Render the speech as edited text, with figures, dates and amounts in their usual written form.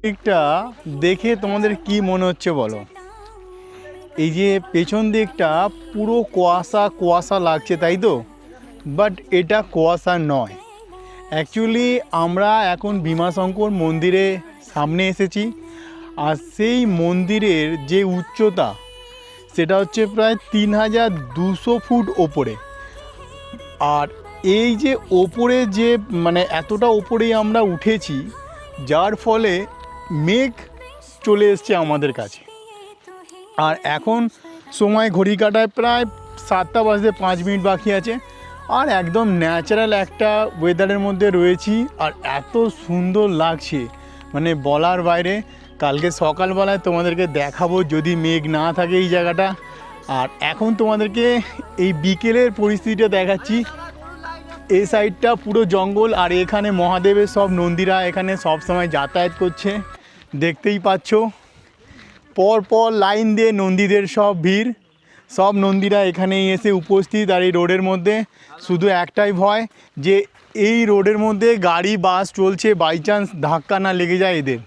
দিকটা দেখে তোমাদের কি মনে হচ্ছে বলো? এই যে পেছন দিকটা পুরো কুয়াশা কুয়াশা লাগছে, তাই তো? বাট এটা কুয়াশা নয়, অ্যাকচুয়ালি আমরা এখন ভীমাশঙ্কর মন্দিরে সামনে এসেছি। আর সেই মন্দিরের যে উচ্চতা সেটা হচ্ছে প্রায় 3200 ফুট ওপরে। আর এই যে ওপরে যে মানে এতটা ওপরেই আমরা উঠেছি, যার ফলে মেঘ চলে এসছে আমাদের কাছে। আর এখন সময় ঘড়ি কাটায় প্রায় 7:05 বাকি আছে। আর একদম ন্যাচারাল একটা ওয়েদারের মধ্যে রয়েছি, আর এত সুন্দর লাগছে মানে বলার বাইরে। কালকে সকালবেলায় তোমাদেরকে দেখাবো যদি মেঘ না থাকে এই জায়গাটা। আর এখন তোমাদেরকে এই বিকেলের পরিস্থিতিটা দেখাচ্ছি। এই সাইডটা পুরো জঙ্গল, আর এখানে মহাদেবের সব নন্দীরা এখানে সব সময় যাতায়াত করছে, দেখতেই পাচ্ছ। পর পর লাইন দিয়ে নন্দীদের সব ভিড়, সব নন্দীরা এখানেই এসে উপস্থিত। আর এই রোডের মধ্যে শুধু একটাই ভয় যে এই রোডের মধ্যে গাড়ি বাস চলছে, বাই চান্স ধাক্কা না লেগে যায় এদের।